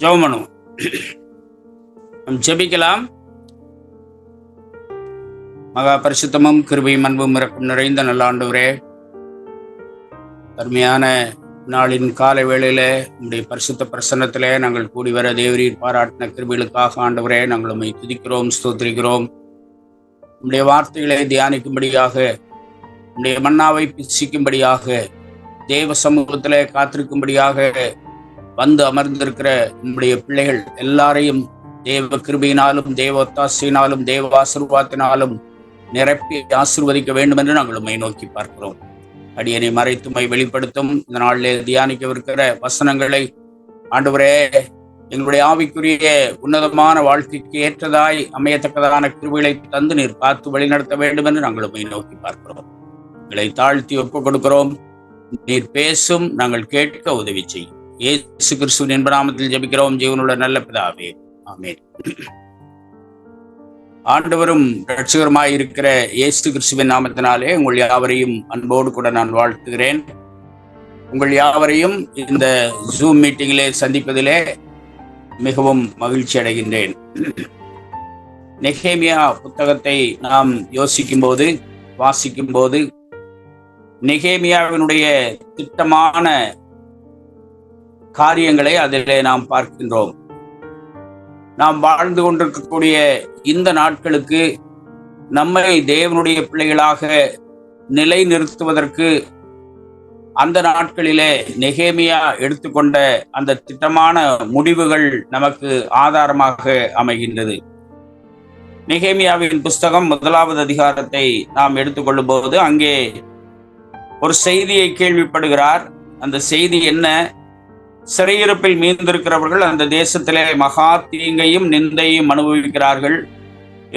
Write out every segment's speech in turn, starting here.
ஜெபம் பண்ணுவோம். நாம் ஜெபிக்கலாம். மகா பரிசுத்தமும் கிருபையும் அன்பும் இரக்கம் நிறைந்த நல்ல ஆண்டவரே, அருமையான நாளின் காலை வேளையில உங்களுடைய பரிசுத்த பிரசன்னத்திலே நாங்கள் கூடி வர தேவரீர் பாராட்டின கிருபைகளுக்காக ஆண்டவரே நாங்கள் உம்மை துதிக்கிறோம், ஸ்தோத்திரிக்கிறோம். உங்களுடைய வார்த்தைகளை தியானிக்கும்படியாக, உங்களுடைய மன்னாவை பிசிக்கும்படியாக, தேவ சமூகத்திலே காத்திருக்கும்படியாக வந்து அமர்ந்திருக்கிற நம்முடைய பிள்ளைகள் எல்லாரையும் தேவ கிருபையினாலும், தேவ ஒத்தாசையினாலும், தேவ ஆசீர்வாதத்தினாலும் நிரப்பி ஆசீர்வதிக்க வேண்டும் என்று நாங்கள் உம்மை நோக்கி பார்க்கிறோம். அடியனை மறைத்துமை வெளிப்படுத்தும் இந்த நாளிலே தியானிக்கவிருக்கிற வசனங்களை ஆண்டவரே எங்களுடைய ஆவிக்குரிய உன்னதமான வாழ்க்கைக்கு ஏற்றதாய் அமையத்தக்கதான கிருபைகளை தந்து நீர் பார்த்து வழிநடத்த வேண்டும் என்று நாங்கள் உம்மை நோக்கி பார்க்கிறோம். எங்களை தாழ்த்தி ஒப்புக் கொடுக்கிறோம். நீர் பேசும், நாங்கள் கேட்க உதவி செய்யும். இயேசு கிறிஸ்துவின் என்ப நாமத்தில் ஜெபிக்கிறோம் ஜீவனுள்ள நல்ல பிதாவே, ஆமென். ஆண்டவரும் இரட்சகருமாய் இருக்கிற இயேசு கிறிஸ்துவின் நாமத்தினாலே உங்கள் யாவரையும் அன்போடு கூட நான் வாழ்த்துகிறேன். உங்கள் யாவரையும் இந்த ஜூம் மீட்டிங்கிலே சந்திப்பதிலே மிகவும் மகிழ்ச்சி அடைகின்றேன். நெகேமியா புத்தகத்தை நாம் யோசிக்கும் போது, வாசிக்கும் போது, நெகேமியாவினுடைய திட்டமான காரியங்களை அதிலே நாம் பார்க்கின்றோம். நாம் வாழ்ந்து கொண்டிருக்கக்கூடிய இந்த நாட்களுக்கு நம்மை தேவனுடைய பிள்ளைகளாக நிலை நிறுத்துவதற்கு அந்த நாட்களிலே நெகேமியா எடுத்துக்கொண்ட அந்த திட்டமான முடிவுகள் நமக்கு ஆதாரமாக அமைகின்றது. நெகேமியாவின் புஸ்தகம் 1வது அதிகாரத்தை நாம் எடுத்துக்கொள்ளும் போது அங்கே ஒரு செய்தியை கேள்விப்படுகிறார். அந்த செய்தி என்ன? சிறையிருப்பில் மீந்திருக்கிறவர்கள் அந்த தேசத்திலே மகா தீங்கையும் நிந்தையும் அனுபவிக்கிறார்கள்.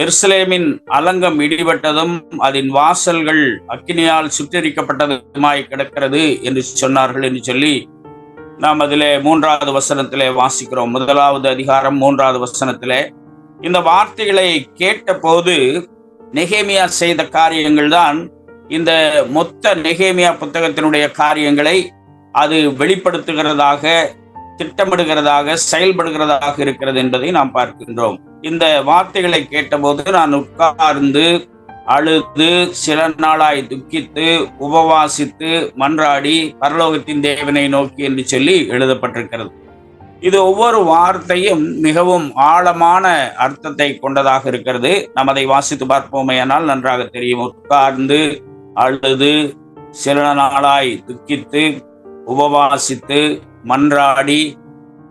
எருசலேமின் அலங்கம் இடிபட்டதும் அதன் வாசல்கள் அக்கினியால் சுட்டெரிக்கப்பட்டதுமாய் கிடக்கிறது என்று சொன்னார்கள் என்று சொல்லி நாம் அதிலே 3வது வசனத்திலே வாசிக்கிறோம். 1வது அதிகாரம் 3வது வசனத்திலே இந்த வார்த்தைகளை கேட்ட போது நெகேமியா செய்த காரியங்கள் தான் இந்த மொத்த நெகேமியா புத்தகத்தினுடைய காரியங்களை அது வெளிப்படுத்துகிறதாக, திட்டமிடுகிறதாக, செயல்படுகிறதாக இருக்கிறது என்பதை நாம் பார்க்கின்றோம். இந்த வார்த்தைகளை கேட்டபோது நான் உட்கார்ந்து அழுது சில நாளாய் துக்கித்து உபவாசித்து மன்றாடி பரலோகத்தின் தேவனை நோக்கி என்று சொல்லி எழுதப்பட்டிருக்கிறது. இது ஒவ்வொரு வார்த்தையும் மிகவும் ஆழமான அர்த்தத்தை கொண்டதாக இருக்கிறது. நாம் அதை வாசித்து பார்ப்போமேயானால் நன்றாக தெரியும். உட்கார்ந்து அழுது சில நாளாய் துக்கித்து உபவாசித்து மன்றாடி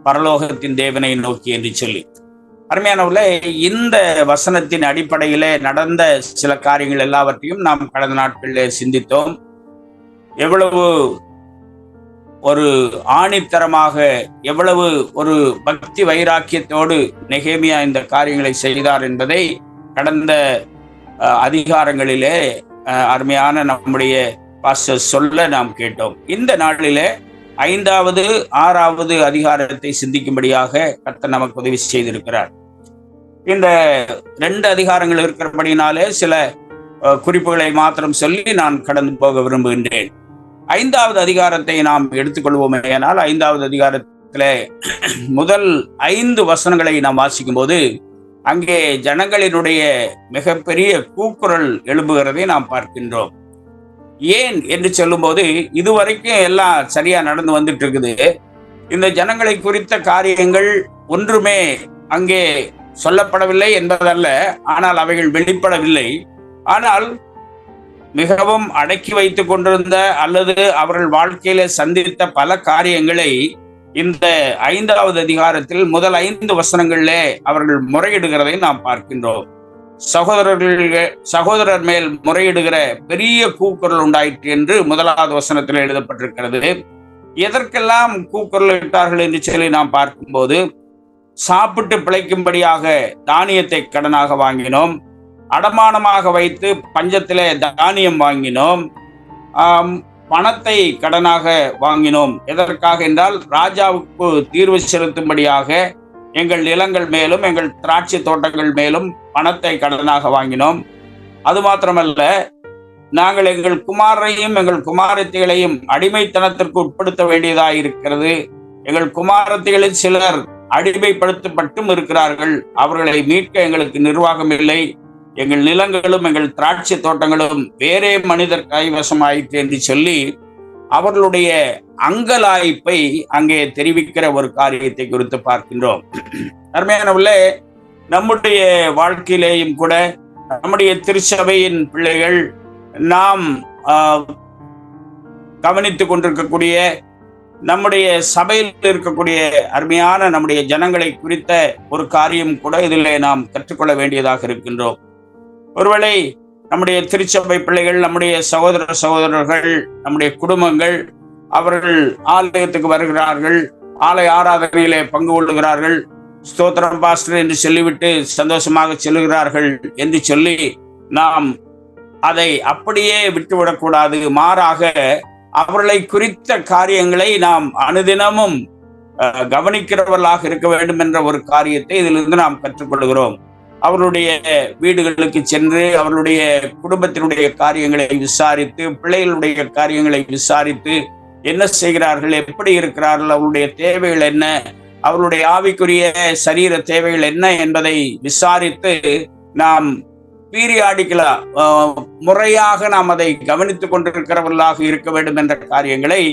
பரலோகத்தின் தேவனை நோக்கி என்று சொல்லி, அருமையானவர்களே, இந்த வசனத்தின் அடிப்படையிலே நடந்த சில காரியங்கள் எல்லாவற்றையும் நாம் கடந்த நாட்களில் சிந்தித்தோம். எவ்வளவு ஒரு ஆணித்தரமாக, எவ்வளவு ஒரு பக்தி வைராக்கியத்தோடு நெகேமியா இந்த காரியங்களை செய்தார் என்பதை கடந்த அதிகாரங்களிலே அருமையான நம்முடைய பாஸ்டர் சொல்ல நாம் கேட்டோம். இந்த நாளிலே 5வது 6வது அதிகாரத்தை சிந்திக்கும்படியாக கர்த்தர் நமக்கு உதவி செய்திருக்கிறார். இந்த 2 அதிகாரங்கள் இருக்கிறபடினாலே சில குறிப்புகளை மாத்திரம் சொல்லி நான் கடந்து போக விரும்புகின்றேன். 5வது அதிகாரத்தை நாம் எடுத்துக்கொள்வோமேயானால் 5வது அதிகாரத்திலே முதல் 5 வசனங்களை நாம் வாசிக்கும் போது அங்கே ஜனங்களினுடைய மிகப்பெரிய கூக்குரல் எழும்புகிறதை நாம் பார்க்கின்றோம். ஏன் என்று சொல்லும் போது, இதுவரைக்கும் எல்லாம் சரியா நடந்து வந்துட்டு இருக்குது. இந்த ஜனங்களை குறித்த காரியங்கள் ஒன்றுமே அங்கே சொல்லப்படவில்லை என்பதல்ல, ஆனால் அவைகள் வெளிப்படவில்லை. ஆனால் மிகவும் அடக்கி வைத்துக் கொண்டிருந்த அல்லது அவர்கள் வாழ்க்கையில சந்தித்த பல காரியங்களை இந்த 5வது அதிகாரத்தில் முதல் 5 வசனங்களிலே அவர்கள் முறையிடுகிறதை நாம் பார்க்கின்றோம். சகோதரர் மேல் முறையிடுகிற பெரிய கூக்குரல் உண்டாயிற்று என்று 1வது வசனத்தில் எழுதப்பட்டிருக்கிறது. எதற்கெல்லாம் கூக்குரல் இட்டார்கள் என்று சொல்லி நாம் பார்க்கும்போது, சாப்பிட்டு பிழைக்கும்படியாக தானியத்தை கடனாக வாங்கினோம், அடமானமாக வைத்து பஞ்சத்திலே தானியம் வாங்கினோம், பணத்தை கடனாக வாங்கினோம். எதற்காக என்றால் ராஜாவுக்கு தீர்வு செலுத்தும்படியாக எங்கள் நிலங்கள் மேலும் எங்கள் திராட்சை தோட்டங்கள் மேலும் பணத்தை கடனாக வாங்கினோம். அது மாத்திரமல்ல, நாங்கள் எங்கள் குமாரையும் எங்கள் குமாரத்திகளையும் அடிமைத்தனத்திற்கு உட்படுத்த வேண்டியதாக இருக்கிறது. எங்கள் குமாரத்திகளில் சிலர் அடிமைப்படுத்தப்பட்டும் இருக்கிறார்கள். அவர்களை மீட்க எங்களுக்கு நிர்வாகம் இல்லை. எங்கள் நிலங்களும் எங்கள் திராட்சை தோட்டங்களும் வேறே மனிதர் கைவசமாயிற்று என்று சொல்லி அவர்களுடைய அங்கலாய்ப்பை அங்கே தெரிவிக்கிற ஒரு காரியத்தை குறித்து பார்க்கின்றோம். அருமையானவர்களே, நம்முடைய வாழ்க்கையிலேயும் கூட நம்முடைய திருச்சபையின் பிள்ளைகள் நாம் கவனித்துக் கொண்டிருக்கக்கூடிய நம்முடைய சபையில் இருக்கக்கூடிய அருமையான நம்முடைய ஜனங்களை குறித்த ஒரு காரியம் கூட இதிலே நாம் கற்றுக்கொள்ள வேண்டியதாக இருக்கின்றோம். ஒருவேளை நம்முடைய திருச்சபை பிள்ளைகள், நம்முடைய சகோதர சகோதரர்கள், நம்முடைய குடும்பங்கள் அவர்கள் ஆலயத்துக்கு வருகிறார்கள், ஆலய ஆராதனையிலே பங்கு கொள்ளுகிறார்கள், ஸ்தோத்திரம் பாஸ்டர் என்று சொல்லிவிட்டு சந்தோஷமாக செல்லுகிறார்கள் என்று சொல்லி நாம் அதை அப்படியே விட்டுவிடக்கூடாது. மாறாக அவர்களை குறித்த காரியங்களை நாம் அனுதினமும் கவனிக்கிறவர்களாக இருக்க வேண்டும் என்ற ஒரு காரியத்தை இதிலிருந்து நாம் கற்றுக்கொள்கிறோம். அவர்களுடைய வீடுகளுக்கு சென்று அவர்களுடைய குடும்பத்தினுடைய காரியங்களை விசாரித்து, பிள்ளைகளுடைய காரியங்களை விசாரித்து, என்ன செய்கிறார்கள், எப்படி இருக்கிறார்கள், அவருடைய தேவைகள் என்ன, அவருடைய ஆவிக்குரிய சரீர தேவைகள் என்ன என்பதை விசாரித்து நாம் பீரியாடிக்கலா முறையாக நாம் அதை கவனித்துக் கொண்டிருக்கிறவர்களாக இருக்க வேண்டும் என்ற காரியங்களை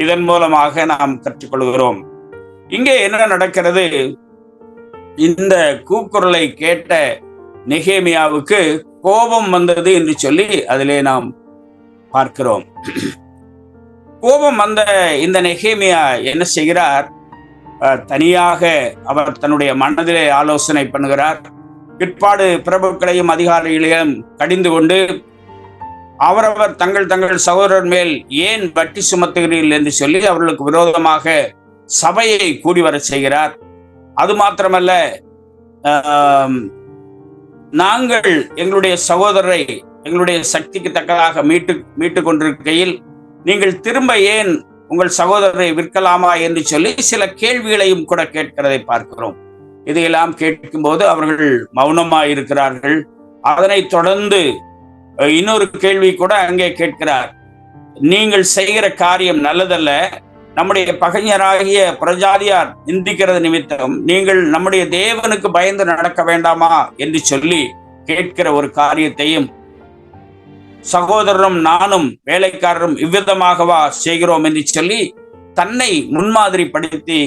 இதன் மூலமாக நாம் கற்றுக்கொள்கிறோம். இங்கே என்ன நடக்கிறது? இந்த கூக்குரலை கேட்ட நெகேமியாவுக்கு கோபம் வந்தது என்று சொல்லி அதிலே நாம் பார்க்கிறோம். கோபம் வந்த இந்த நெகேமியா என்ன செய்கிறார்? தனியாக அவர் தன்னுடைய மனதிலே ஆலோசனை பண்ணுகிறார். பிற்பாடு பிரபுக்களையும் அதிகாரிகளையும் கடிந்து கொண்டு அவரவர் தங்கள் சகோதரர் மேல் ஏன் வட்டி சுமத்துகிறீர்கள் என்று சொல்லி அவர்களுக்கு விரோதமாக சபையை கூடி வர செய்கிறார். அது மாத்திரமல்ல, நாங்கள் எங்களுடைய சகோதரரை எங்களுடைய சக்திக்கு தக்கதாக மீட்டு கொண்டிருக்கையில் நீங்கள் திரும்ப ஏன் உங்கள் சகோதரரை விற்கலாமா என்று சொல்லி சில கேள்விகளையும் கூட கேட்கிறதை பார்க்கிறோம். இதையெல்லாம் கேட்கும்போது அவர்கள் மௌனமாயிருக்கிறார்கள். அதனைத் தொடர்ந்து இன்னொரு கேள்வி கூட அங்கே கேட்கிறார். நீங்கள் செய்கிற காரியம் நல்லதல்ல, நம்முடைய பகைஞராகிய பிரஜாதியார் நிந்திக்கிறது நிமித்தம் நீங்கள் நம்முடைய தேவனுக்கு பயந்து நடக்க வேண்டாமா என்று சொல்லி கேட்கிற ஒரு காரியத்தையும், சகோதரரும் நானும் வேலைக்காரரும் இவ்விதமாகவா செய்கிறோம் என்று சொல்லி தன்னை முன்மாதிரி படுத்தி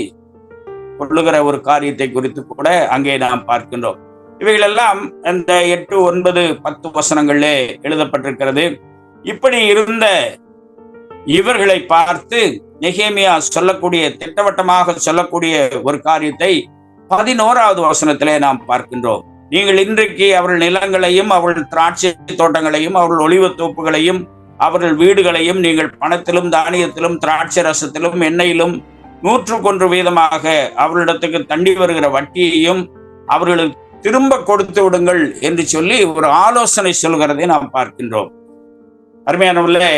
கொள்ளுகிற ஒரு காரியத்தை குறித்து கூட அங்கே நாம் பார்க்கின்றோம். இவைகளெல்லாம் இந்த 8, 9, 10 வசனங்களிலே எழுதப்பட்டிருக்கிறது. இப்படி இருந்த இவர்களை பார்த்து நெகேமியா சொல்லக்கூடிய, திட்டவட்டமாக சொல்லக்கூடிய ஒரு காரியத்தை 11வது வசனத்திலே நாம் பார்க்கின்றோம். நீங்கள் இன்றைக்கு அவர்கள் நிலங்களையும் அவர்கள் திராட்சை தோட்டங்களையும் அவர்கள் ஒலிவத் தோப்புகளையும் அவர்கள் வீடுகளையும் நீங்கள் பணத்திலும் தானியத்திலும் திராட்சை ரசத்திலும் எண்ணெயிலும் 101 வீதமாக அவர்களிடத்துக்கு தண்டி வருகிற வட்டியையும் அவர்களுக்கு திரும்ப கொடுத்து விடுங்கள் என்று சொல்லி ஒரு ஆலோசனை சொல்கிறதை நாம் பார்க்கின்றோம். அருமையானவர்களே,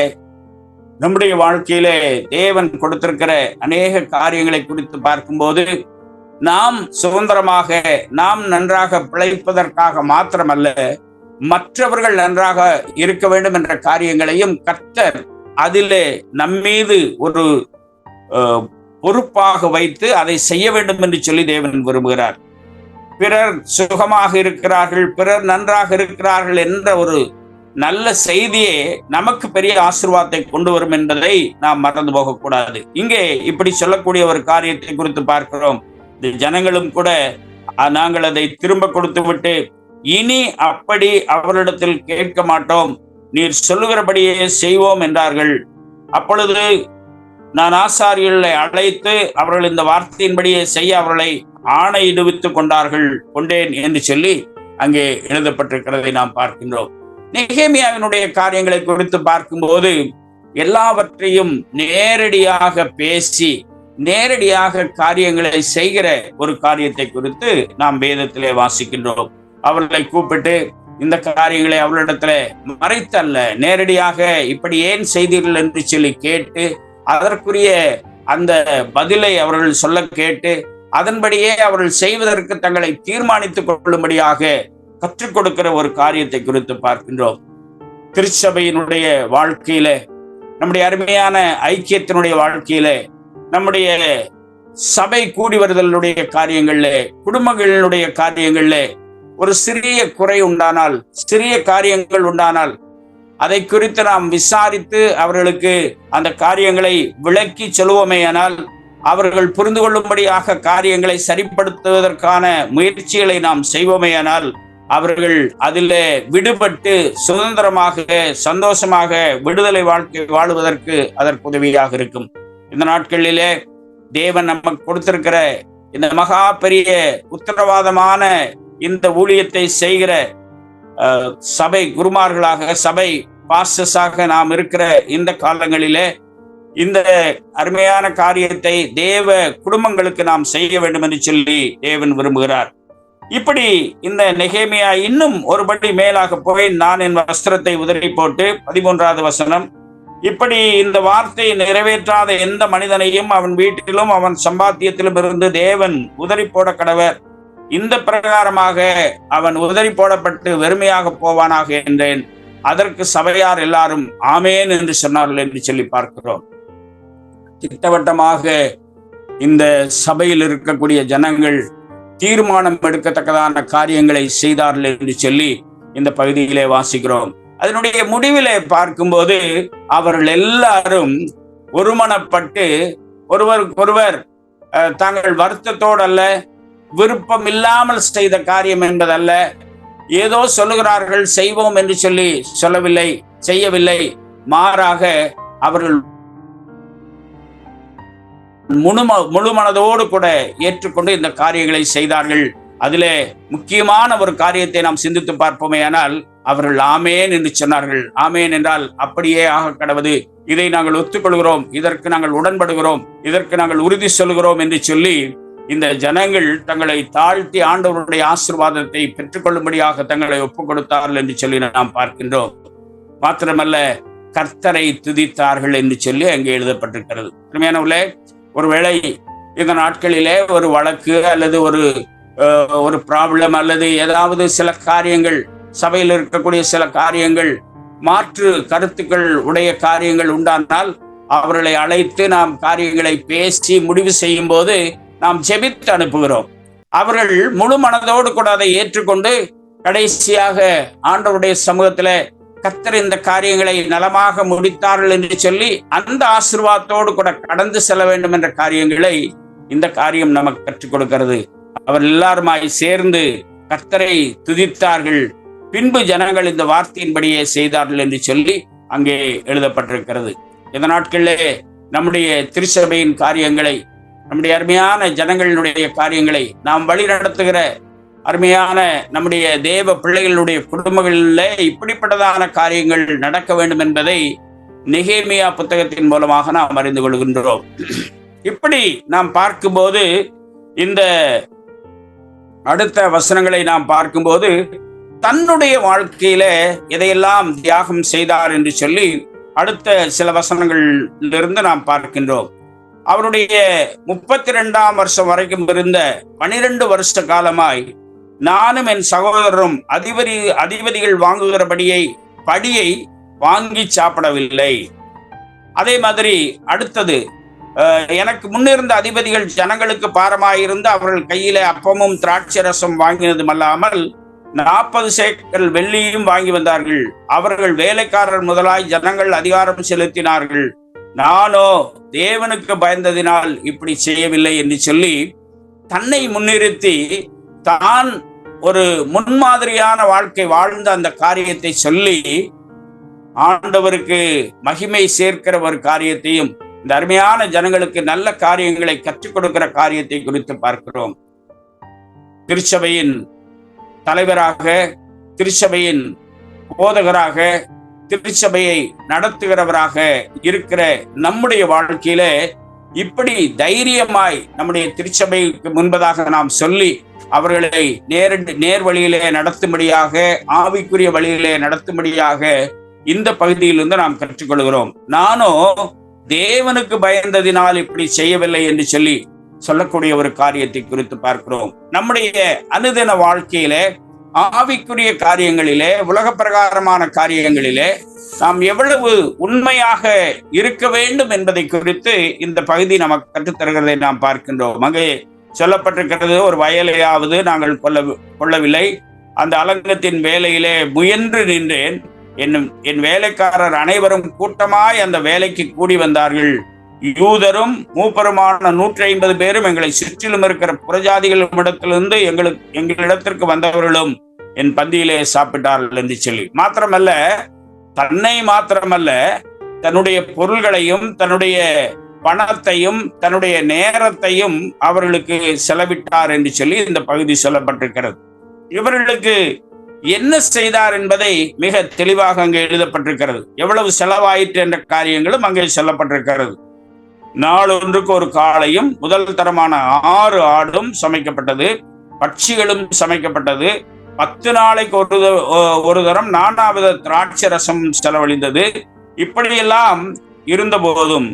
நம்முடைய வாழ்க்கையிலே தேவன் கொடுத்திருக்கிற அநேக காரியங்களை குறித்து பார்க்கும்போது நாம் சுதந்திரமாக, நாம் நன்றாக பிழைப்பதற்காக மாத்திரமல்ல, மற்றவர்கள் நன்றாக இருக்க வேண்டும் என்ற காரியங்களையும் கர்த்தர் அதிலே நம்மீது ஒரு பொறுப்பாக வைத்து அதை செய்ய வேண்டும் என்று சொல்லி தேவன் விரும்புகிறார். பிறர் சுகமாக இருக்கிறார்கள், பிறர் நன்றாக இருக்கிறார்கள் என்ற ஒரு நல்ல செய்தியே நமக்கு பெரிய ஆசீர்வாதத்தை கொண்டு வரும் என்பதை நாம் மறந்து போகக்கூடாது. இங்கே இப்படி சொல்லக்கூடிய ஒரு காரியத்தை குறித்து பார்க்கிறோம். ஜனங்களும் கூட நாங்கள் அதை திரும்ப கொடுத்து விட்டு இனி அப்படி அவரிடத்தில் கேட்க மாட்டோம், நீர் சொல்லுகிறபடியே செய்வோம் என்றார்கள். அப்பொழுது நான் ஆசாரியர்களை அழைத்து அவர்கள் இந்த வார்த்தையின்படியே செய்ய அவர்களை ஆணையிடுவித்துக் கொண்டேன் என்று சொல்லி அங்கே எழுதப்பட்டிருக்கிறதை நாம் பார்க்கின்றோம். நெகேமியாவினுடைய காரியங்களை குறித்து பார்க்கும்போது எல்லாவற்றையும் நேரடியாக பேசி நேரடியாக காரியங்களை செய்கிற ஒரு காரியத்தை குறித்து நாம் வேதத்திலே வாசிக்கின்றோம். அவர்களை கூப்பிட்டு இந்த காரியங்களை அவர்களிடத்துல மறைத்தல்ல, நேரடியாக இப்படி ஏன் செய்தீர்கள் என்று சொல்லி கேட்டு அதற்குரிய அந்த பதிலை அவர்கள் சொல்ல கேட்டு அதன்படியே அவர்கள் செய்வதற்கு தங்களை தீர்மானித்துக் கொள்ளும்படியாக கற்றுக் கொடுக்கிற ஒரு காரியத்தை குறித்து பார்க்கின்றோம். திருச்சபையினுடைய வாழ்க்கையில, நம்முடைய அருமையான ஐக்கியத்தினுடைய வாழ்க்கையில, நம்முடைய சபை கூடி வருதலுடைய காரியங்கள்ல, குடும்பங்களுடைய காரியங்கள்ல ஒரு சிறிய குறை உண்டானால், சிறிய காரியங்கள் உண்டானால் அதை குறித்து நாம் விசாரித்து அவர்களுக்கு அந்த காரியங்களை விளக்கி சொல்லுவோமேயானால், அவர்கள் புரிந்து கொள்ளும்படியாக காரியங்களை சரிப்படுத்துவதற்கான முயற்சிகளை நாம் செய்வோமேயானால், அவர்கள் அதில் விடுபட்டு சுதந்திரமாக சந்தோஷமாக விடுதலை வாழ்க்கை வாழுவதற்கு அதற்கு உதவியாக இருக்கும். இந்த நாட்களிலே தேவன் நமக்கு கொடுத்திருக்கிற இந்த மகா பெரிய உத்தரவாதமான இந்த ஊழியத்தை செய்கிற சபை குருமார்களாக, சபை பாஸ்டர்ஸாக நாம் இருக்கிற இந்த காலங்களிலே இந்த அருமையான காரியத்தை தேவ குடும்பங்களுக்கு நாம் செய்ய வேண்டும் என்று சொல்லி தேவன் விரும்புகிறார். இப்படி இந்த நெகேமியா இன்னும் ஒருபடி மேலாக போய், நான் என் வஸ்திரத்தை உதறி போட்டு 13வது வசனம், இப்படி இந்த வார்த்தையை நிறைவேற்றாத எந்த மனிதனையும் அவன் வீட்டிலும் அவன் சம்பாத்தியத்திலும் இருந்து தேவன் உதறி போட கடவர். இந்த பிரகாரமாக அவன் உதறி போடப்பட்டு வெறுமையாக போவானாக என்றேன். அதற்கு சபையார் எல்லாரும் ஆமேன் என்று சொன்னார்கள் என்று சொல்லி பார்க்கிறோம். திட்டவட்டமாக இந்த சபையில் இருக்கக்கூடிய ஜனங்கள் தீர்மானம் எடுக்கத்தக்கதான காரியங்களை செய்தார்கள் என்று சொல்லி இந்த பகுதியிலே வாசிக்கிறோம். அதனுடைய முடிவிலே பார்க்கும்போது அவர்கள் எல்லாரும் ஒருமனப்பட்டு ஒருவருக்கொருவர் தாங்கள் வருத்தத்தோடு அல்ல, விருப்பம் இல்லாமல் செய்த காரியம் என்பதல்ல, ஏதோ சொல்லுகிறார்கள் செய்வோம் என்று சொல்லி சொல்லவில்லை, செய்யவில்லை. மாறாக அவர்கள் முழு மனதோடு கூட ஏற்றுக்கொண்டு இந்த காரியங்களை செய்தார்கள். அதிலே முக்கியமான ஒரு காரியத்தை நாம் சிந்தித்து பார்ப்போமே ஆனால், அவர்கள் ஆமேன் என்று சொன்னார்கள். ஆமேன் என்றால் அப்படியே ஆக கடவது, இதை நாங்கள் ஒத்துக்கொள்கிறோம், இதற்கு நாங்கள் உடன்படுகிறோம், இதற்கு நாங்கள் உறுதி சொல்கிறோம் என்று சொல்லி இந்த ஜனங்கள் தங்களை தாழ்த்தி ஆண்டவருடைய ஆசீர்வாதத்தை பெற்றுக்கொள்ளும்படியாக தங்களை ஒப்புக் கொடுத்தார்கள் என்று சொல்லி நாம் பார்க்கின்றோம். மாத்திரமல்ல, கர்த்தரை துதித்தார்கள் என்று சொல்லி அங்கே எழுதப்பட்டிருக்கிறது. உண்மையானவர்களே, ஒருவேளை இந்த நாட்களிலே ஒரு வழக்கு அல்லது ஒரு ப்ராப்ளம் அல்லது ஏதாவது சில காரியங்கள், சபையில் இருக்கக்கூடிய சில காரியங்கள், மாற்று கருத்துக்கள் உடைய காரியங்கள் உண்டானால் அவர்களை அழைத்து நாம் காரியங்களை பேசி முடிவு செய்யும் போது நாம் ஜெபித்து அனுப்புகிறோம். அவர்கள் முழு மனதோடு கூட அதை ஏற்றுக்கொண்டு கடைசியாக ஆண்டவருடைய சமூகத்துல கர்த்தர் இந்த காரியங்களை நலமாக முடித்தார்கள் என்று சொல்லி அந்த ஆசீர்வாதத்தோடு கூட கடந்து செல்ல வேண்டும் என்ற காரியங்களை இந்த காரியம் நமக்கு கற்றுக் கொடுக்கிறது. அவர் எல்லாருமாய் சேர்ந்து கர்த்தரை துதித்தார்கள், பின்பு ஜனங்கள் இந்த வார்த்தையின்படியே செய்தார்கள் என்று சொல்லி அங்கே எழுதப்பட்டிருக்கிறது. இந்த நாட்களிலே நம்முடைய திருச்சபையின் காரியங்களை, நம்முடைய அருமையான ஜனங்களுடைய காரியங்களை, நாம் வழி நடத்துகிற அருமையான நம்முடைய தேவ பிள்ளைகளுடைய குடும்பங்களில் இப்படிப்பட்டதான காரியங்கள் நடக்க வேண்டும் என்பதை நெகேமியா புத்தகத்தின் மூலமாக நாம் அறிந்து கொள்கின்றோம். இப்படி நாம் பார்க்கும்போது, இந்த அடுத்த வசனங்களை நாம் பார்க்கும்போது, தன்னுடைய வாழ்க்கையில எதையெல்லாம் தியாகம் செய்தார் என்று சொல்லி அடுத்த சில வசனங்களிலிருந்து நாம் பார்க்கின்றோம். அவருடைய 32ஆம் வருஷம் வரைக்கும் இருந்த 12 வருஷ காலமாய் நானும் என் சகோதரரும் அதிபதிகள் வாங்குகிற படியை வாங்கி சாப்பிடவில்லை. அதே மாதிரி அடுத்தது, எனக்கு முன்னிருந்த அதிபதிகள் ஜனங்களுக்கு பாரமாயிருந்து அவர்கள் கையில அப்பமும் திராட்சை ரசம் வாங்கினதும் அல்லாமல் 40 சேக்கல் வெள்ளியும் வாங்கி வந்தார்கள். அவர்கள் வேலைக்காரர் முதலாய் ஜனங்கள் அதிகாரம் செலுத்தினார்கள். நானோ தேவனுக்கு பயந்ததினால் இப்படி செய்யவில்லை என்று சொல்லி தன்னை முன்னிறுத்தி தான் ஒரு முன்மாதிரியான வாழ்க்கை வாழ்ந்த அந்த காரியத்தை சொல்லி ஆண்டவருக்கு மகிமை சேர்க்கிற ஒரு காரியத்தையும், இந்த அருமையான ஜனங்களுக்கு நல்ல காரியங்களை கற்றுக் கொடுக்கிற காரியத்தை குறித்து பார்க்கிறோம். திருச்சபையின் தலைவராக, திருச்சபையின் போதகராக, திருச்சபையை நடத்துகிறவராக இருக்கிற நம்முடைய வாழ்க்கையில இப்படி தைரியமாய் நம்முடைய திருச்சபைக்கு முன்பதாக நாம் சொல்லி அவர்களை நேர் வழியிலே நடத்தும்படியாக, ஆவிக்குரிய வழியிலே நடத்தும்படியாக இந்த பகுதியிலிருந்து நாம் கற்றுக்கொள்கிறோம். நானோ தேவனுக்கு பயந்ததினால் இப்படி செய்யவில்லை என்று சொல்லக்கூடிய ஒரு காரியத்தை குறித்து பார்க்கிறோம். நம்முடைய அனுதின வாழ்க்கையில ஆவிக்குரிய காரியங்களிலே, உலக பிரகாரமான காரியங்களிலே நாம் எவ்வளவு உண்மையாக இருக்க வேண்டும் என்பதை குறித்து இந்த பகுதி நமக்கு கற்றுத்தருகிறதை நாம் பார்க்கின்றோம். அங்கே சொல்லப்பட்டிருக்கிறது, ஒரு வயலையாவது நாங்கள் கொள்ளவில்லை, அந்த அலங்கத்தின் வேலையிலே முயன்று நின்றேன், என் வேலைக்காரர் அனைவரும் கூட்டமாய் அந்த வேலைக்கு கூடி வந்தார்கள், யூதரும் மூப்பருமான 150 பேரும் எங்களை சுற்றிலும் இருக்கிற புறஜாதிகளிடத்திலிருந்து எங்களிடத்திற்கு வந்தவர்களும் என் பந்தியிலே சாப்பிட்டார்கள் என்று சொல்லி, மாத்திரமல்ல தன்னை மாத்திரமல்ல தன்னுடைய பொருள்களையும் தன்னுடைய பணத்தையும் தன்னுடைய நேரத்தையும் அவர்களுக்கு செலவிட்டார் என்று சொல்லி இந்த பகுதி சொல்லப்பட்டிருக்கிறது. இவர்களுக்கு என்ன செய்தார் என்பதை மிக தெளிவாக அங்கே எழுதப்பட்டிருக்கிறது. எவ்வளவு செலவாயிற்று என்ற காரியங்களும் அங்கே சொல்லப்பட்டிருக்கிறது. நாளொன்றுக்கு ஒரு காளையும் முதல் தரமான 6 ஆடும் சமைக்கப்பட்டது, பட்சிகளும் சமைக்கப்பட்டது, 10 நாளைக்கு ஒரு தரம் 4வது திராட்சை ரசம் செலவழிந்தது. இப்படியெல்லாம் இருந்த போதும்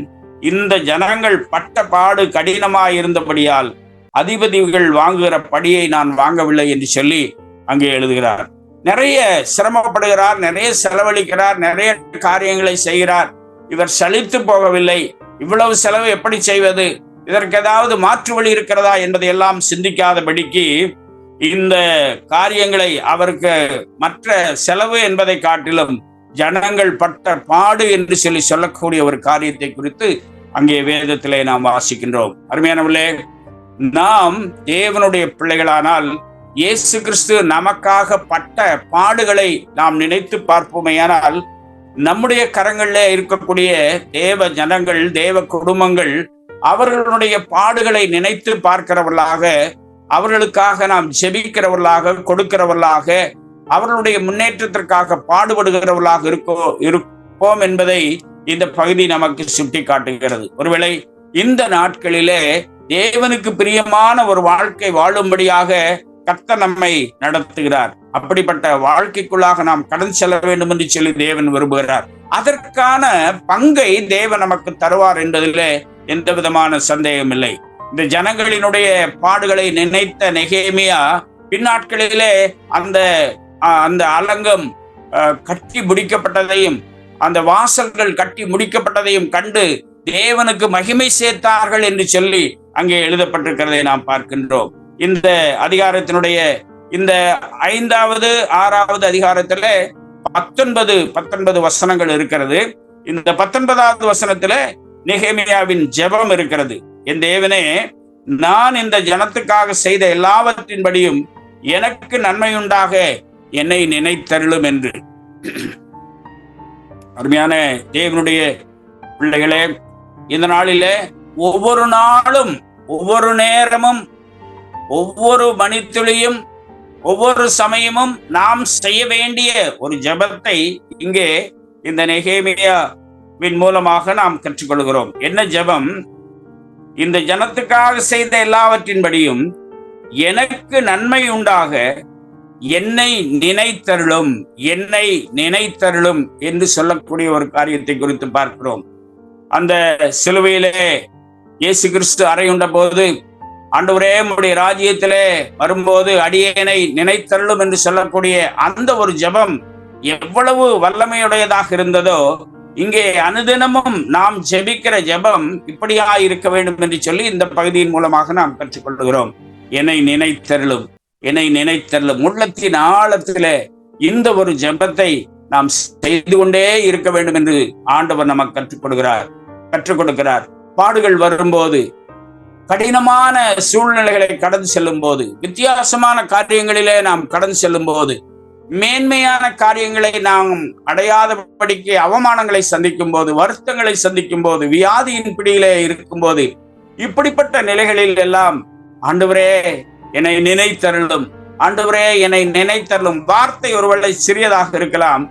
இந்த ஜனங்கள் பட்ட பாடு கடினமாயிருந்தபடியால் அதிபதிகள் வாங்குகிற படியை நான் வாங்கவில்லை என்று சொல்லி அங்கே எழுதுகிறார். நிறைய சிரமப்படுகிறார், நிறைய செலவழிக்கிறார், நிறைய காரியங்களை செய்கிறார். இவர் சலித்து போகவில்லை. இவ்வளவு செலவு எப்படி செய்வது, இதற்கு ஏதாவது மாற்று வழி இருக்கிறதா என்பதை எல்லாம் சிந்திக்காதபடிக்கு இந்த காரியங்களை அவருக்கு மற்ற செலவு என்பதை காட்டிலும் ஜனங்கள் பட்ட பாடு என்று சொல்லக்கூடிய ஒரு காரியத்தை குறித்து அங்கே வேதத்திலே நாம் வாசிக்கின்றோம். அருமையானவர்களே, நாம் தேவனுடைய பிள்ளைகளானால் இயேசு கிறிஸ்து நமக்காக பட்ட பாடுகளை நாம் நினைத்து பார்ப்போமேயானால் நம்முடைய கரங்களிலே இருக்கக்கூடிய தேவ ஜனங்கள், தேவ குடும்பங்கள் அவர்களுடைய பாடுகளை நினைத்து பார்க்கிறவர்களாக, அவர்களுக்காக நாம் ஜெபிக்கிறவர்களாக, கொடுக்கிறவர்களாக, அவர்களுடைய முன்னேற்றத்திற்காக பாடுபடுகிறவர்களாக இருப்போம் என்பதை இந்த பகுதி நமக்கு சுட்டி காட்டுகிறது. ஒருவேளை இந்த நாட்களிலே தேவனுக்கு பிரியமான ஒரு வாழ்க்கை வாழும்படியாக கர்த்தர் நம்மை நடத்துகிறார். அப்படிப்பட்ட வாழ்க்கைக்குள்ளாக நாம் கடந்து செல்ல வேண்டும் என்று சொல்லி தேவன் விரும்புகிறார். அதற்கான பங்கை தேவன் நமக்கு தருவார் என்பதிலே எந்த விதமான சந்தேகம் இல்லை. இந்த ஜனங்களினுடைய பாடுகளை நினைத்த நெகேமியா பின்னாட்களிலே அந்த அலங்கம் கட்டி முடிக்கப்பட்டதையும் அந்த வாசல்கள் கட்டி முடிக்கப்பட்டதையும் கண்டு தேவனுக்கு மகிமை சேர்த்தார்கள் என்று சொல்லி அங்கே எழுதப்பட்டிருக்கிறதை நாம் பார்க்கின்றோம். இந்த அதிகாரத்தினுடைய இந்த 5வது 6வது அதிகாரத்துல 19 வசனங்கள் இருக்கிறது. இந்த 19வது வசனத்துல நெகேமியாவின் ஜெபம் இருக்கிறது. என் தேவனே, நான் இந்த ஜனத்துக்காக செய்த எல்லாவற்றின்படியும் எனக்கு நன்மையுண்டாக என்னை நினைத்தருளும் என்று. அருமையான தேவனுடைய பிள்ளைகளே, இந்த நாளிலே ஒவ்வொரு நாளும், ஒவ்வொரு நேரமும், ஒவ்வொரு மணித்துளியும், ஒவ்வொரு சமயமும் நாம் செய்ய வேண்டிய ஒரு ஜெபத்தை இங்கே இந்த நெகேமியாவின் மூலமாக நாம் கற்றுக்கொள்கிறோம். என்ன ஜெபம்? இந்த ஜனத்துக்காக செய்த எல்லாவற்றின்படியும் எனக்கு நன்மை உண்டாக என்னை நினைத்தருளும், என்னை நினைத்தருளும் என்று சொல்லக்கூடிய ஒரு காரியத்தை குறித்து பார்க்கிறோம். அந்த சிலுவையிலே இயேசு கிறிஸ்து அறையுண்ட போது, ஆண்டவரே உம்முடைய ராஜ்யத்திலே வரும்போது அடியேனை நினைத்தருளும் என்று சொல்லக்கூடிய அந்த ஒரு ஜெபம் எவ்வளவு வல்லமையுடையதாக இருந்ததோ, இங்கே அனுதினமும் நாம் ஜெபிக்கிற ஜெபம் இப்படியா இருக்க வேண்டும் என்று சொல்லி இந்த பகுதியின் மூலமாக நாம் கற்றுக்கொள்கிறோம். என்னை நினைத்தருளும், என்னை நினைத்தருளும். உள்ளத்தின் ஆழத்திலே இந்த ஒரு ஜெபத்தை நாம் செய்து கொண்டே இருக்க வேண்டும் என்று ஆண்டவர் நமக்கு கற்றுக் கொடுக்கிறார். பாடுகள் வரும்போது, கடினமான சூழ்நிலைகளை கடந்து செல்லும் போது, வித்தியாசமான காரியங்களிலே நாம் கடந்து செல்லும் போது, மேன்மையான காரியங்களை நாம் அடையாதபடிக்கு அவமானங்களை சந்திக்கும் போது, வருத்தங்களை சந்திக்கும் போது, வியாதியின் பிடியிலே இருக்கும் போது, இப்படிப்பட்ட நிலைகளில் எல்லாம் ஆண்டவரே என்னை நினைத்தருளும், ஆண்டவரே என்னை நினைத்தருளும். வார்த்தை ஒருவேளை சிறியதாக இருக்கலாம்,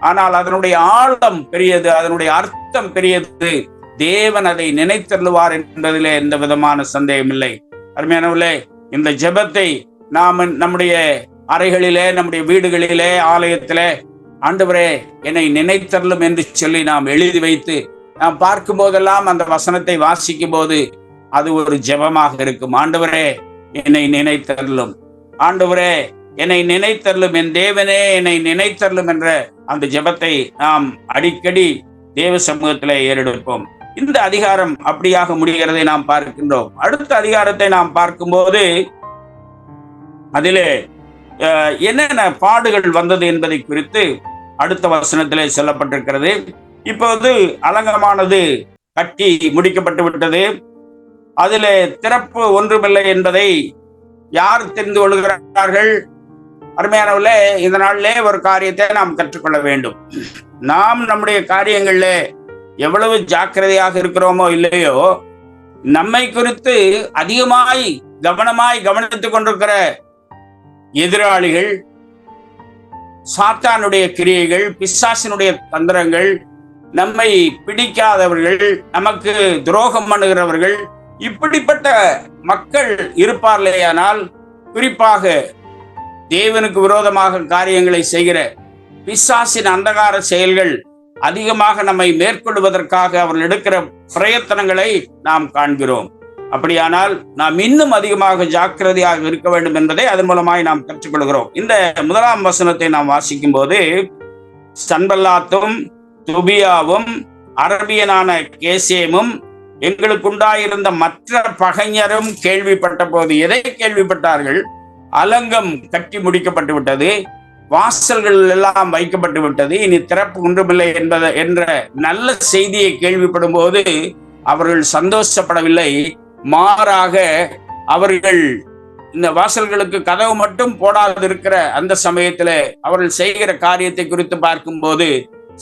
ஆனால் அதனுடைய ஆழம் பெரியது, அதனுடைய அர்த்தம் பெரியது. தேவன் அதை நினைத்தருளுவார் என்பதிலே எந்த விதமான சந்தேகம் இல்லை. அருமையானவர்களே, இந்த ஜெபத்தை நாம் நம்முடைய அறைகளிலே, நம்முடைய வீடுகளிலே, ஆலயத்திலே ஆண்டவரே என்னை நினைத்தருளும் என்று சொல்லி நாம் எழுதி வைத்து நாம் பார்க்கும் போதெல்லாம் அந்த வசனத்தை வாசிக்கும் போது அது ஒரு ஜெபமாக இருக்கும். ஆண்டவரே என்னை நினைத்தருளும், ஆண்டவரே என்னை நினைத்தருளும், என் தேவனே என்னை நினைத்தருளும் என்ற அந்த ஜெபத்தை நாம் அடிக்கடி தேவ சமூகத்தில் ஏறெடுப்போம். இந்த அதிகாரம் அப்படியாக முடிகிறதை நாம் பார்க்கின்றோம். அடுத்த அதிகாரத்தை நாம் பார்க்கும்போது அதிலே என்னென்ன பாடுகள் வந்தது என்பதை குறித்து அடுத்த வசனத்திலே சொல்லப்பட்டிருக்கிறது. இப்போது அலங்கமானது கட்டி முடிக்கப்பட்டு விட்டது. அதிலே திறப்பு ஒன்றுமில்லை என்பதை யார் தெரிந்து கொள்கிறார்கள்? அருமையானவர்களே, இந்த நாளிலே ஒரு காரியத்தை நாம் கற்றுக்கொள்ள வேண்டும். நாம் நம்முடைய காரியங்களில் எவ்வளவு ஜாக்கிரதையாக இருக்கிறோமோ இல்லையோ, நம்மை குறித்து அதிகமாய் கவனமாய் கவனித்துக் கொண்டிருக்கிற எதிராளிகள், சாத்தானுடைய கிரியைகள், பிசாசினுடைய தந்திரங்கள், நம்மை பிடிக்காதவர்கள், நமக்கு துரோகம் பண்ணுகிறவர்கள், இப்படிப்பட்ட மக்கள் இருப்பார்களேயானால், குறிப்பாக தேவனுக்கு விரோதமாக காரியங்களை செய்கிற பிசாசின் அந்தகார செயல்கள் அதிகமாக நம்மை மேற்கொள்வதற்காக அவர்கள் எடுக்கிற பிரயத்தனங்களை நாம் காண்கிறோம். அப்படியானால் நாம் இன்னும் அதிகமாக ஜாக்கிரதையாக இருக்க வேண்டும் என்பதை அதன் மூலமாய் நாம் கற்றுக்கொள்கிறோம். இந்த 1ஆம் வசனத்தை நாம் வாசிக்கும் போது, சன்பல்லாத்தும் தொபியாவும் அரபியனான கேசேமும் எங்களுக்கு உண்டாயிருந்த மற்ற பகைஞரும் கேள்விப்பட்ட போது எதை கேள்விப்பட்டார்கள்? அலங்கம் கட்டி முடிக்கப்பட்டு விட்டது, வாசல்கள் எல்லாம் வைக்கப்பட்டு விட்டது, இனி திறப்பு ஒன்றுமில்லை என்ற நல்ல செய்தியை கேள்விப்படும் போது அவர்கள் சந்தோஷப்படவில்லை. மாறாக அவர்கள் இந்த வாசல்களுக்கு கதவு மட்டும் போடாதிருக்கிற அந்த சமயத்துல அவர்கள் செய்கிற காரியத்தை குறித்து பார்க்கும்போது,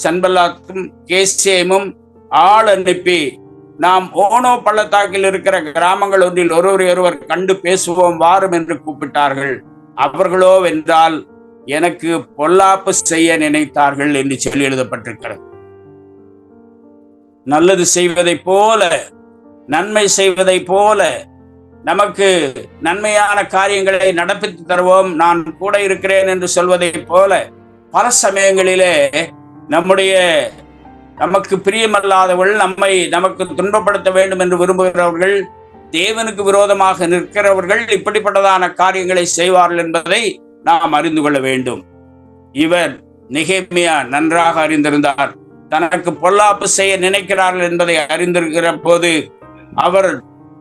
சன்பல்லாத்தும் கேசேமும் ஆள் அனுப்பி நாம் ஓனோ பள்ளத்தாக்கில் இருக்கிற கிராமங்கள் ஒன்றில் ஒருவர் கண்டு பேசுவோம் வாரும் என்று கூப்பிட்டார்கள். அவர்களோ வென்றால் எனக்கு பொல்லாப்பு செய்ய நினைத்தார்கள் என்று சொல்லி எழுதப்பட்டிருக்கிறது. நல்லது செய்வதை போல, நன்மை செய்வதை போல, நமக்கு நன்மையான காரியங்களை நடப்பித்து தருவோம், நான் கூட இருக்கிறேன் என்று சொல்வதை போல பல சமயங்களிலே நமக்கு பிரியமல்லாதவர்கள், நமக்கு துன்பப்படுத்த வேண்டும் என்று விரும்புகிறவர்கள், தேவனுக்கு விரோதமாக நிற்கிறவர்கள் இப்படிப்பட்டதான காரியங்களை செய்வார்கள் என்பதை நாம் அறிந்து கொள்ள வேண்டும். இவர் நெகேமியா நன்றாக அறிந்திருந்தார். தனக்கு பொல்லாப்பு செய்ய நினைக்கிறார்கள் என்பதை அறிந்திருக்கிற போது அவர்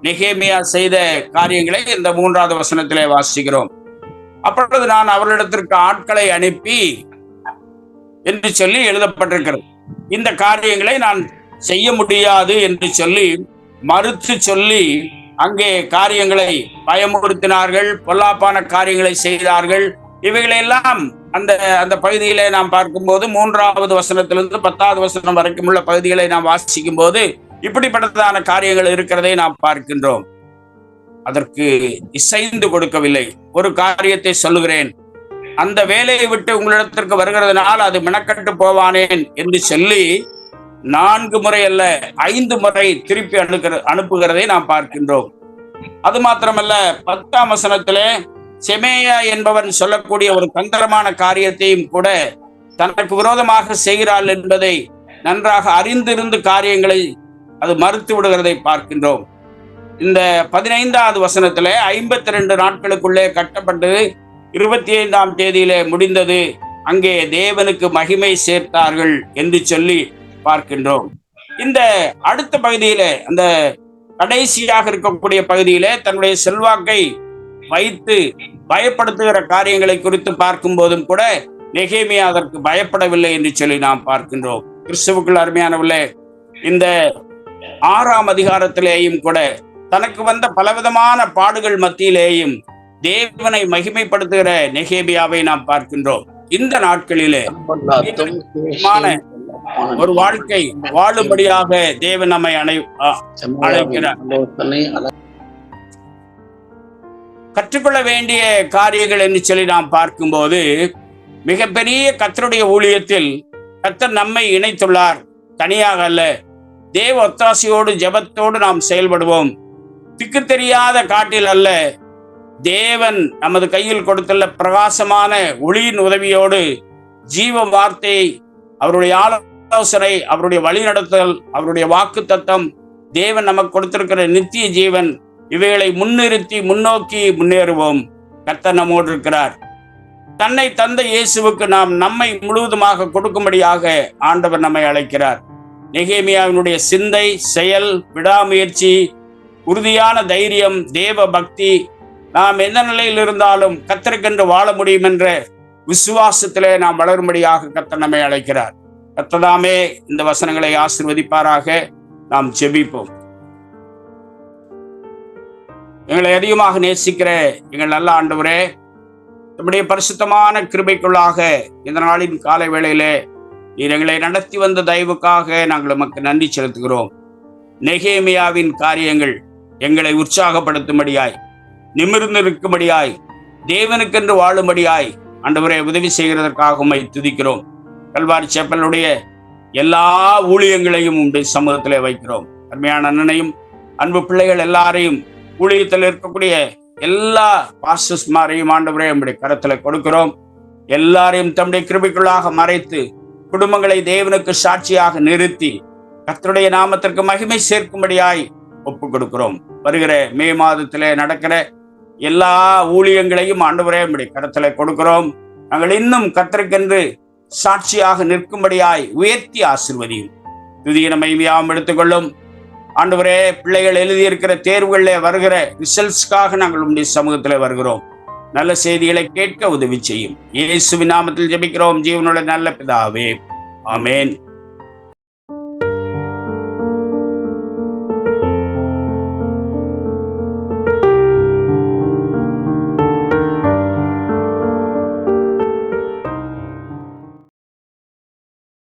நெகேமியா செய்த காரியங்களை இந்த 3வது வசனத்திலே வாசிக்கிறோம். அப்பொழுது நான் அவர்களிடத்திற்கு ஆட்களை அனுப்பி என்று சொல்லி எழுதப்பட்டிருக்கிறது. இந்த காரியங்களை நான் செய்ய முடியாது என்று சொல்லி மறுத்து சொல்லி அங்கே காரியங்களை பயமுறுத்தினார்கள், பொல்லாப்பான காரியங்களை செய்தார்கள். இவைகளெல்லாம் அந்த பகுதியிலே நாம் பார்க்கும்போது 3வது வசனத்திலிருந்து 10வது வசனம் வரைக்கும் உள்ள பகுதிகளை நாம் வாசிக்கும் போது இப்படிப்பட்டதான காரியங்கள் இருக்கிறதை நாம் பார்க்கின்றோம். அதற்கு இசைந்து கொடுக்கவில்லை. ஒரு காரியத்தை சொல்லுகிறேன், அந்த வேலையை விட்டு உங்களிடத்திற்கு வருகிறதுனால் அது மெனக்கட்டு போவானேன் என்று சொல்லி 4 முறை அல்ல 5 முறை திருப்பி அனுப்புகிறதை நாம் பார்க்கின்றோம். அது மாத்திரமல்ல, 10ஆம் வசனத்திலே செமேயா என்பவன் சொல்லக்கூடிய ஒரு தந்திரமான காரியத்தையும் கூட தனக்கு விரோதமாக செய்கிறாள் என்பதை நன்றாக அறிந்திருந்து காரியங்களை அது மறுத்து விடுகிறதை பார்க்கின்றோம். இந்த 15வது வசனத்திலே 52 நாட்களுக்குள்ளே கட்டப்பட்டு 25ஆம் தேதியிலே முடிந்தது, அங்கே தேவனுக்கு மகிமை சேர்த்தார்கள் என்று சொல்லி பார்க்கின்றோம். இந்த அடுத்த பகுதியிலே, அந்த கடைசியாக இருக்கக்கூடிய பகுதியிலே தன்னுடைய செல்வாக்கை வைத்து பயப்படுத்துகிற காரியங்களை குறித்து பார்க்கும் போதும் கூட நெகேமியா அதற்கு பயப்படவில்லை என்று சொல்லி நாம் பார்க்கின்றோம். கிறிஸ்துவுக்குள் அருமையானவர்களே, இந்த 6ஆம் அதிகாரத்திலேயும் கூட தனக்கு வந்த பலவிதமான பாடுகள் மத்தியிலேயும் தேவனை மகிமைப்படுத்துகிற நெகேமியாவை நாம் பார்க்கின்றோம். இந்த நாட்களிலே ஒரு வாழ்க்கை வாழும்படியாக தேவன் நம்மை அழைக்கிறார். கற்றுக்கொள்ள வேண்டிய காரியங்கள் என்று சொல்லி நாம் பார்க்கும்போது, மிகப்பெரிய கர்த்தருடைய ஊழியத்தில் கர்த்தர் நம்மை இணைத்துள்ளார். தனியாக அல்ல, தேவ ஒத்தாசையோடு ஜெபத்தோடு நாம் செயல்படுவோம். திக்கு தெரியாத காட்டில் அல்ல, தேவன் நமது கையில் கொடுத்துள்ள பிரகாசமான ஒளியின் உதவியோடு ஜீவ வார்த்தை, அவருடைய ஆலோசனை, அவருடைய வழிநடத்தல், அவருடைய வாக்கு தத்தம், தேவன் நமக்கு கொடுத்திருக்கிற நித்திய ஜீவன், இவைகளை முன்னிறுத்தி முன்னோக்கி முன்னேறுவோம். கர்த்தர் நம்மோடு இருக்கிறார். தன்னை தந்த இயேசுவுக்கு நாம் நம்மை முழுவதுமாக கொடுக்கும்படியாக ஆண்டவர் நம்மை அழைக்கிறார். நெகேமியாவினுடைய சிந்தை, செயல், விடாமுயற்சி, உறுதியான தைரியம், தேவ பக்தி, நாம் எந்த நிலையில் இருந்தாலும் கர்த்தருக்கென்று வாழ முடியும் என்ற விசுவாசத்திலே நாம் வளரும்படியாக கர்த்தர் நம்மை அழைக்கிறார். கர்த்ததாமே இந்த வசனங்களை ஆசீர்வதிப்பாராக. நாம் ஜெபிப்போம். எங்களை அதிகமாக நேசிக்கிற எங்கள் நல்ல ஆண்டவரே, நம்முடைய பரிசுத்தமான கிருபைக்குள்ளாக இந்த நாளின் காலை வேளையிலே நீர் எங்களை நடத்தி வந்த தயவுக்காக நாங்கள் உமக்கு நன்றி செலுத்துகிறோம். நெகேமியாவின் காரியங்கள் எங்களை உற்சாகப்படுத்தும்படியாய், நிமிர்ந்திருக்கும்படியாய், தேவனுக்கென்று வாழும்படியாய் ஆண்டவரே உதவி செய்கிறதற்காக உம்மை துதிக்கிறோம். கல்வாரி சேப்பலுடைய எல்லா ஊழியங்களையும் உங்களுடைய சமூகத்திலே வைக்கிறோம். அருமையான அண்ணனையும் அன்பு பிள்ளைகள் எல்லாரையும், ஊழியத்தில் இருக்கக்கூடிய எல்லா பாஸ்டர்ஸ்மாரையும் ஆண்டவரே நம்முடைய கரத்துல கொடுக்கிறோம். எல்லாரையும் தம்முடைய கிருபைக்குள்ளாக மறைத்து குடும்பங்களை தேவனுக்கு சாட்சியாக நிறுத்தி கர்த்தருடைய நாமத்திற்கு மகிமை சேர்க்கும்படியாய் ஒப்பு கொடுக்கிறோம். வருகிற மே மாதத்திலே நடக்கிற எல்லா ஊழியங்களையும் ஆண்டவரே நம்முடைய கரத்துல கொடுக்கிறோம். நாங்கள் இன்னும் கர்த்தருக்கென்று சாட்சியாக நிற்கும்படியாய் உயர்த்தி ஆசீர்வதியும். துதியை மகிமையாகவும் எடுத்துக்கொள்ளும். ஆண்டவரே, பிள்ளைகள் எழுதியிருக்கிற தேர்வுகளில் வருகிற ரிசல்ட்ஸ்க்காக நாங்கள் உங்களுடைய சமூகத்தில் வருகிறோம். நல்ல செய்திகளை கேட்க உதவி செய்யும். இயேசுவின் நாமத்தில் ஜெபிக்கிறோம் ஜீவனுள்ள நல்ல பிதாவே, ஆமேன்.